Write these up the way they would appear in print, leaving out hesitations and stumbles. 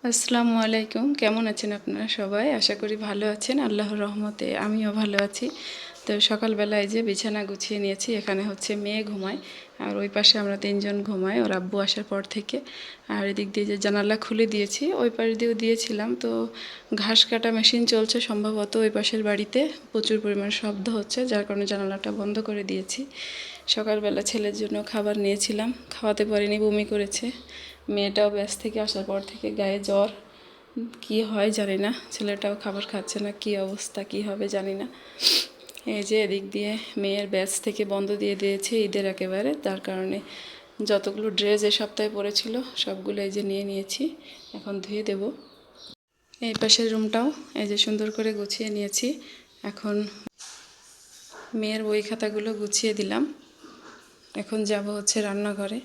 আসসালামু আলাইকুম। কেমন আছেন আপনারা সবাই? আশা করি ভালো আছেন। আল্লাহর রহমতে আমিও ভালো আছি। তো সকালবেলায় যে বিছানা গুছিয়ে নিয়েছি, এখানে হচ্ছে মেয়ে ঘুমায় আর ওই পাশে আমরা তিনজন ঘুমাই ওর আব্বু আসার পর থেকে। আর এদিক দিয়ে যে জানালা খুলে দিয়েছি, ওই পাশ দিয়েও দিয়েছিলাম। তো ঘাস কাটা মেশিন চলছে সম্ভবত ওই পাশের বাড়িতে, প্রচুর পরিমাণ শব্দ হচ্ছে, যার কারণে জানালাটা বন্ধ করে দিয়েছি। সকালবেলা ছেলের জন্য খাবার নিয়েছিলাম, খাওয়াতে পারিনি, বমি করেছে। মেয়েটাও ব্যাস থেকে আসার পর থেকে গায়ে জ্বর, কি হয় জানি না। ছেলেটাও খাবার খাচ্ছে না, কি অবস্থা কি হবে জানি না। এই যে এদিক দিয়ে মেয়ের ব্যাচ থেকে বন্ধ দিয়ে দিয়েছে ঈদের একেবারে, তার কারণে যতগুলো ড্রেস এ সপ্তাহে পরেছিল সবগুলো এই যে নিয়ে নিয়েছি, এখন ধুয়ে দেব। এই পাশের রুমটাও এই যে সুন্দর করে গুছিয়ে নিয়েছি। এখন মেয়ের বই খাতাগুলো গুছিয়ে দিলাম, এখন যাব হচ্ছে রান্নাঘরে।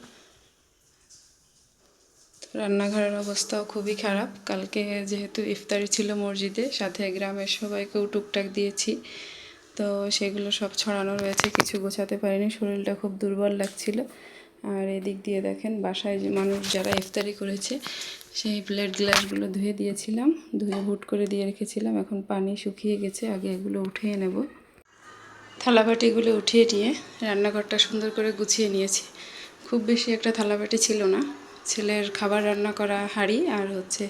রান্নাঘরের অবস্থাও খুবই খারাপ। কালকে যেহেতু ইফতারি ছিল মসজিদে, সাথে গ্রামের সবাইকেও টুকটাক দিয়েছি, তো সেগুলো সব ছড়ানো রয়েছে, কিছু গোছাতে পারিনি, শরীরটা খুব দুর্বল লাগছিল। আর এদিক দিয়ে দেখেন বাসায় যে মানুষ যারা ইফতারি করেছে সেই প্লেট গ্লাসগুলো ধুয়ে দিয়েছিলাম, ধুয়ে হুট করে দিয়ে রেখেছিলাম, এখন পানি শুকিয়ে গেছে, আগে এগুলো উঠিয়ে নেব। থালাবাটিগুলো উঠিয়ে নিয়ে রান্নাঘরটা সুন্দর করে গুছিয়ে নিয়েছি। খুব বেশি একটা থালাবাটি ছিল না, ছেলের খাবার রান্না করা হাঁড়ি আর হচ্ছে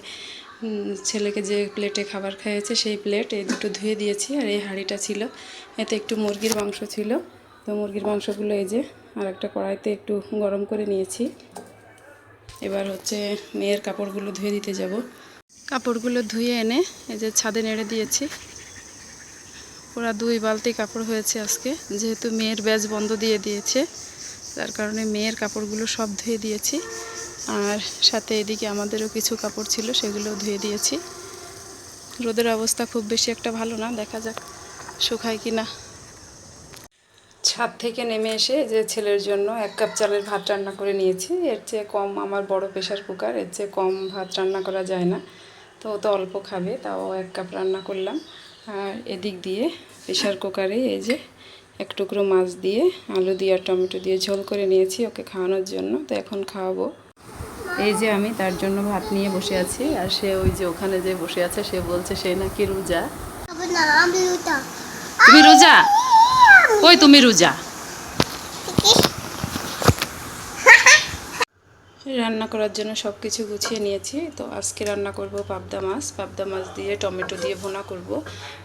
ছেলেকে যে প্লেটে খাবার খাইয়েছে সেই প্লেট, এই দুটো ধুয়ে দিয়েছি। আর এই হাঁড়িটা ছিল, এতে একটু মুরগির মাংস ছিল, তো মুরগির মাংসগুলো এই যে আর একটা কড়াইতে একটু গরম করে নিয়েছি। এবার হচ্ছে মেয়ের কাপড়গুলো ধুয়ে দিতে যাব। কাপড়গুলো ধুয়ে এনে এই যে ছাদে নেড়ে দিয়েছি। পুরা 2 বালতি কাপড় হয়েছে আজকে, যেহেতু মেয়ের ব্যাচ বন্ধ দিয়ে দিয়েছে, তার কারণে মেয়ের কাপড়গুলো সব ধুয়ে দিয়েছি। আর সাথে এদিকে আমাদেরও কিছু কাপড় ছিল, সেগুলোও ধুয়ে দিয়েছি। রোদের অবস্থা খুব বেশি একটা ভালো না, দেখা যাক শুকায় কিনা। ছাদ থেকে নেমে এসে যে ছেলের জন্য 1 কাপ চালের ভাত রান্না করে নিয়েছি। এর চেয়ে কম, আমার বড় প্রেশার কুকার, এর চেয়ে কম ভাত রান্না করা যায় না, তো ও তো অল্প খাবে, তাও 1 কাপ রান্না করলাম। আর এদিক দিয়ে প্রেশার কুকারে এই যে 1 টুকরো মাছ দিয়ে আলু দিয়ে আর টমেটো দিয়ে ঝোল করে নিয়েছি ওকে খাওয়ানোর জন্য, তো এখন খাওয়াবো। এই যে আমি তার জন্য ভাত নিয়ে বসে আছি, আর সে ওই যে ওখানে যে বসে আছে সে বলছে সে নাকি রোজা। তুমি রোজা? কই তুমি রোজা? রান্না করার জন্য সব কিছু গুছিয়ে নিয়েছি। তো আজকে রান্না করব পাবদা মাছ দিয়ে টমেটো দিয়ে ভুনা করব,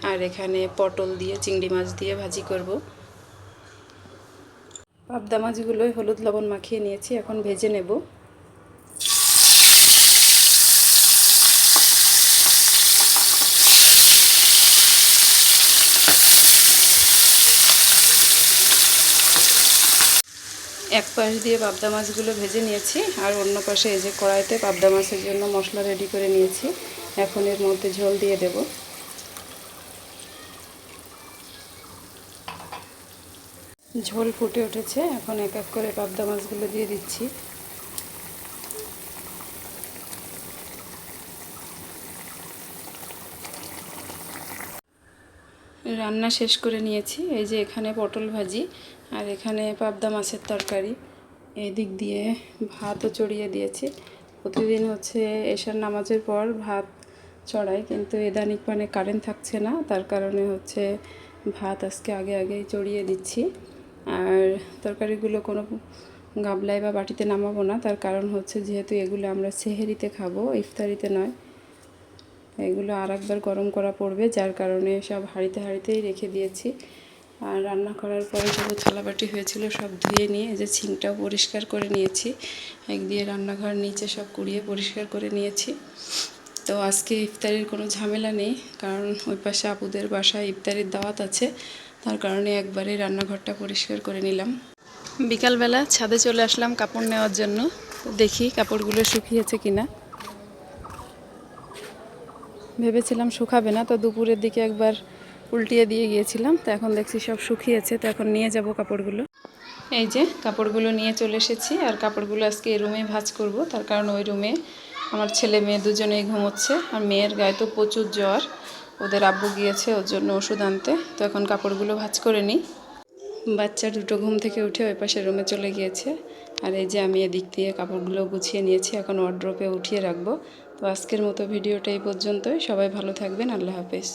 আর এখানে পটল দিয়ে চিংড়ি মাছ দিয়ে ভাজি করব। পাবদা মাছগুলোই হলুদ লবণ মাখিয়ে নিয়েছি, এখন ভেজে নেব। এক পাশ দিয়ে পাবদা মাছগুলো ভেজে নিয়েছি, আর অন্য পাশে এই যে কড়াইতে পাবদা মাছের জন্য মশলা রেডি করে নিয়েছি। এখন এর মধ্যে ঝোল দিয়ে দেব। ঝোল ফুটে উঠেছে, এখন এক এক করে পাবদা মাছগুলো দিয়ে দিচ্ছি। রান্না শেষ করে নিয়েছি। এই যে এখানে পটল ভাজি আর এখানে পাবদা মাছের তরকারি, এদিক দিয়ে ভাতও চড়িয়ে দিয়েছি। প্রতিদিন হচ্ছে এশার নামাজের পর ভাত চড়াই, কিন্তু এদানিক মানে কারেন্ট থাকছে না, তার কারণে হচ্ছে ভাত আজকে আগেই চড়িয়ে দিচ্ছি। আর তরকারিগুলো কোনো গামলায় বা বাটিতে নামাবো না, তার কারণ হচ্ছে যেহেতু এগুলো আমরা সেহেরিতে খাবো, ইফতারিতে নয়। এগুলো আর একবার গরম করা পড়বে, যার কারণে সব হাঁড়িতেই রেখে দিয়েছি। আর রান্না করার পরে যত থালাবাটি হয়েছিল সব ধুয়ে নিয়ে এই যে ছিংটাও পরিষ্কার করে নিয়েছি, এক দিয়ে রান্নাঘর নিচে সব কুড়িয়ে পরিষ্কার করে নিয়েছি। তো আজকে ইফতারির কোনো ঝামেলা নেই, কারণ ওই পাশে আপুদের বাসায় ইফতারির দাওয়াত আছে, তার কারণে একবারে রান্নাঘরটা পরিষ্কার করে নিলাম। বিকালবেলা ছাদে চলে আসলাম কাপড় নেওয়ার জন্য, দেখি কাপড়গুলো শুকিয়েছে কিনা। ভেবেছিলাম শুকাবে না, তো দুপুরের দিকে একবার উল্টিয়ে দিয়ে গিয়েছিলাম, তো এখন দেখছি সব শুকিয়েছে, তো এখন নিয়ে যাব কাপড়গুলো। এই যে কাপড়গুলো নিয়ে চলে এসেছি, আর কাপড়গুলো আজকে এই রুমে ভাঁজ করব, তার কারণ ওই রুমে আমার ছেলে মেয়ে দুজনেই ঘুমোচ্ছে, আর মেয়ের গায়ে তো প্রচুর জ্বর, ওদের আব্বু গিয়েছে ওর জন্য ওষুধ আনতে, তো এখন কাপড়গুলো ভাঁজ করে নিই। বাচ্চা দুটো ঘুম থেকে উঠে ওই পাশে রুমে চলে গিয়েছে, আর এই যে আমি এদিক দিয়ে কাপড়গুলো গুছিয়ে নিয়েছি, এখন ওয়ার্ড্রোবে উঠিয়ে রাখবো। তো আজকের মতো ভিডিওটা এই পর্যন্তই। সবাই ভালো থাকবেন। আল্লাহ হাফেজ।